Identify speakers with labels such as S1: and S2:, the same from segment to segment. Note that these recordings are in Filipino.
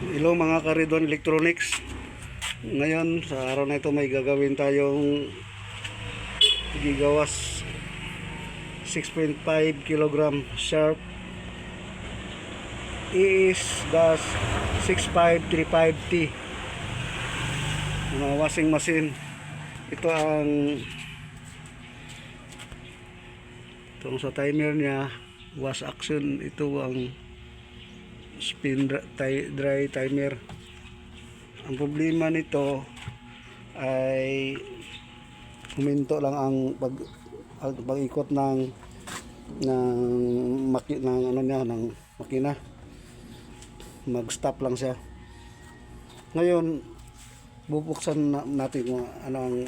S1: Hello mga Karidon Electronics. Ngayon sa araw na ito may gagawin tayong gigawas 6.5 kg sharp ES gas 6535T mga washing machine. Ito ang itong sa timer niya, wash action. Ito ang spin dry timer. Ang problema nito ay huminto lang ang pag-ikot ng makina. Mag-stop lang siya. Ngayon bubuksan natin kung ano ang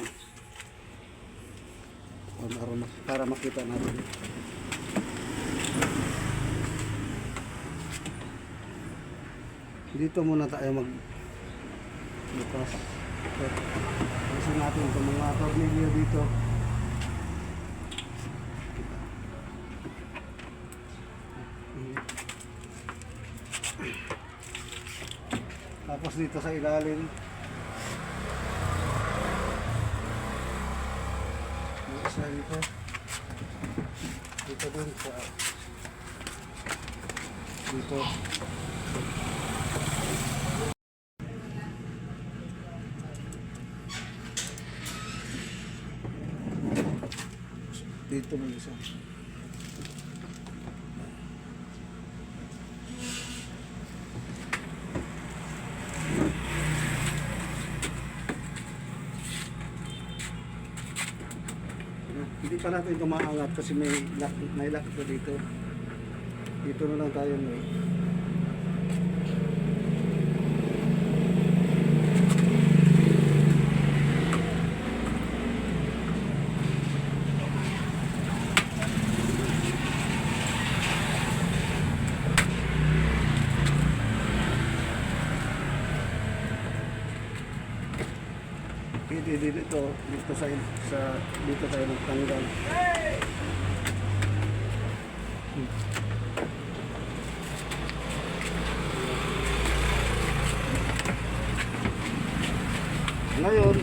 S1: para makita natin. Dito muna tayo magbukas. Kasi natin itong mga tornilyo dito. Tapos dito sa ilalim. Isa dito. Dito din sa dito. Dito mo isa. Hindi pa natin ito maangat kasi may lock ito dito. Dito na lang tayo may. Dito dito tayo magtanggal. Ngayon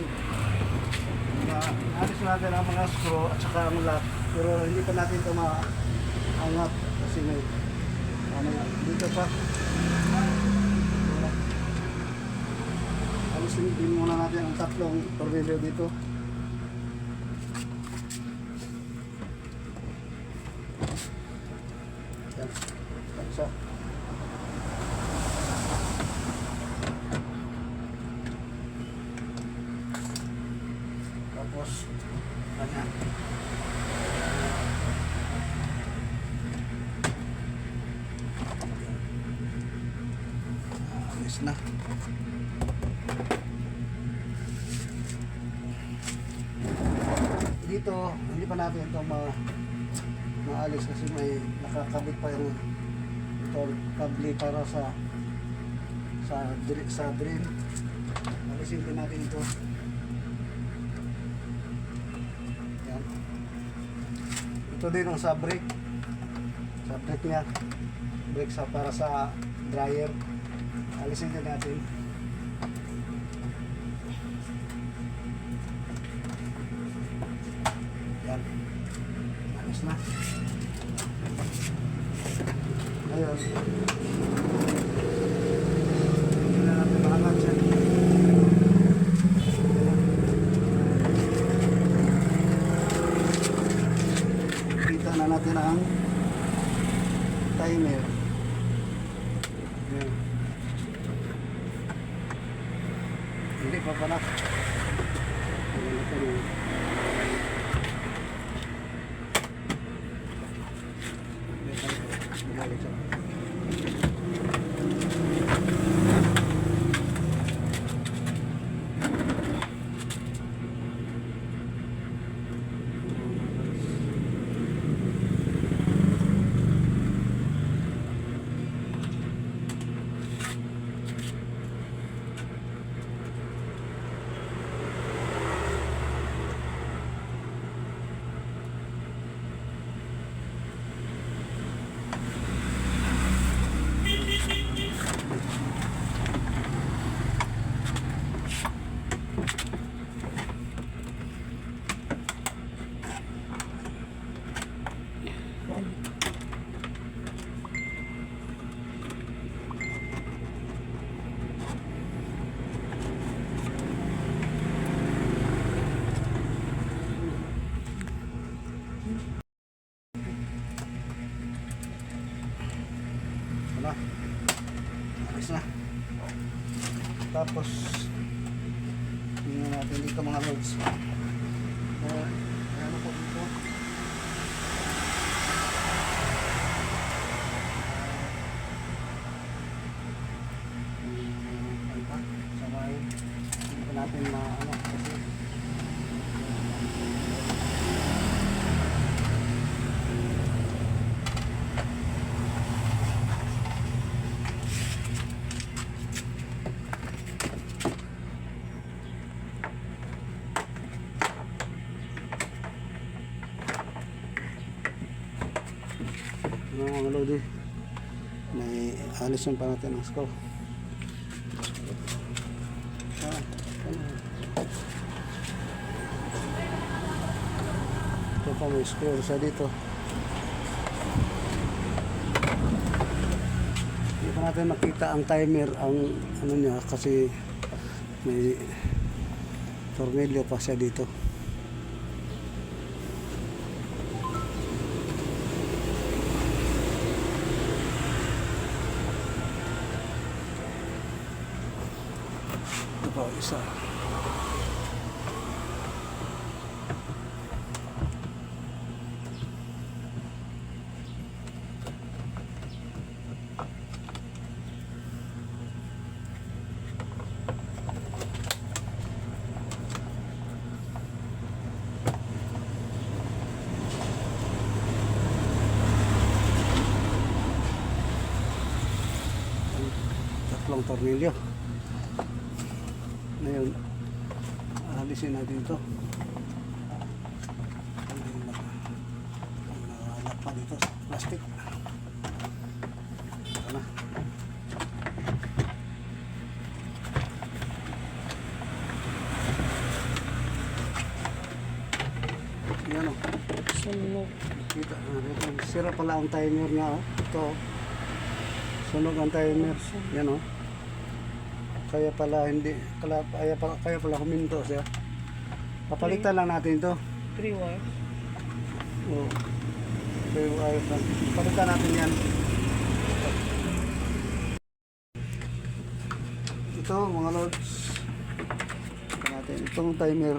S1: alis natin ang mga screw at saka ang lock, pero hindi pa natin ito maangat kasi may dito pa. Alisin muna natin ang tatlong tornilyo dito. Yan. Isa. Tapos kanya. Alis na. Dito hindi pa natin ito maalis kasi may nakakabit pa yung kable para sa drain. Alisin din natin ito. Yan. Ito din ang sa brake niya, brake para sa dryer. Alisin din natin. Yan. Alis na. Ngayon, hindi na natin maangat siya. Kita na natin ang timer. Yan. Hindi pa pala. ayos na. Tapos, tingnan natin dito mga loads. Ayan ako dito. Sabay, hindi pa natin maano kasi mga lodi, may alisan pa natin ang screw. Ito pa may screw sa dito. Hindi pa natin makita ang timer, ang ano niya, kasi may tornilyo pa siya dito. Ito pa isa. Tatlong tornilyo. Ngayon, alisin natin ito. Nakalap pa dito sa plastic. Ito na. Yan o.
S2: Sunog.
S1: Kita natin. Sira pala ang timer niya o. Ito. Sunog ang timer. Yan o. Kaya pala hindi, kaya pala huminto siya. Papalitan lang natin ito.
S2: 3 wires.
S1: Oo. Kaya ayos lang. Palitan natin yan. Ito mga lords. Natin. Itong timer,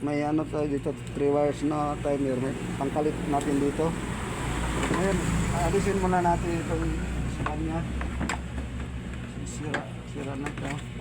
S1: may ano tayo dito, 3 wires na timer. May pangkalit natin dito. Ngayon, alisin muna natin itong sa kanya. Sira na ito.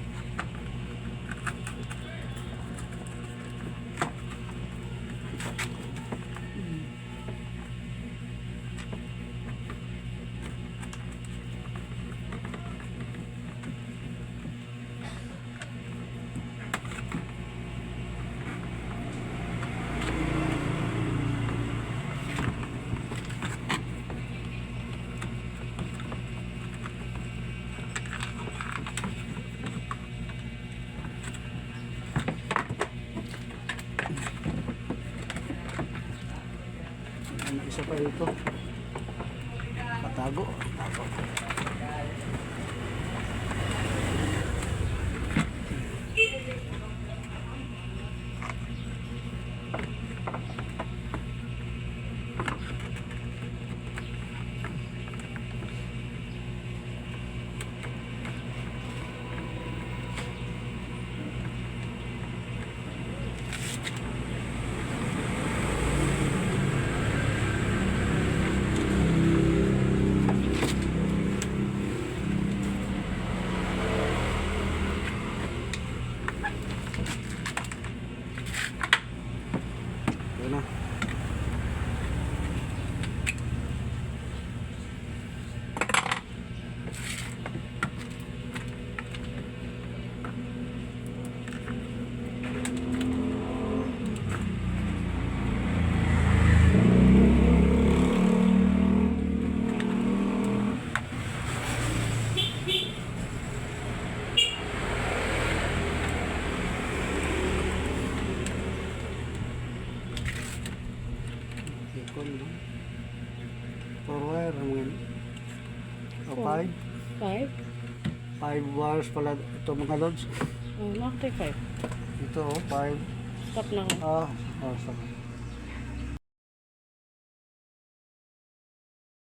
S1: Isa pa ito. Patago. Yan na. Four wire naman. O, five.
S2: 5?
S1: 5 wires pala ito mga lods.
S2: Oh, nakatay 5.
S1: Ito, 5.
S2: Stop na ako.
S1: Stop.